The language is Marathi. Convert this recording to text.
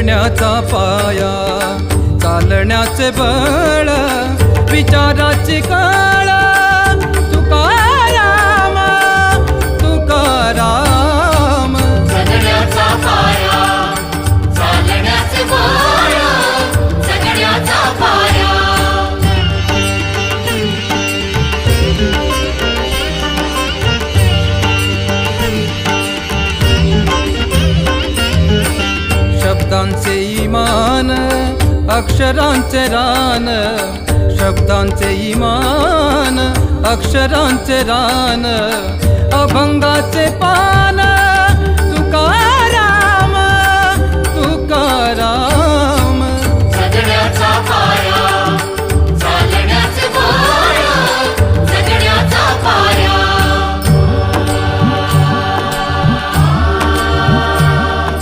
जगण्याचा पाया, चालण्याचे बळ, विचाराची कळ, तुकाराम तुकाराम. जगण्याचा पाया, चालण्याचे बळ, जगण्याचा पाया. शब्दांचे इमान, अक्षरांचे रान, शब्दांचे इमान, अक्षरांचे रान, अभंगाचे पान.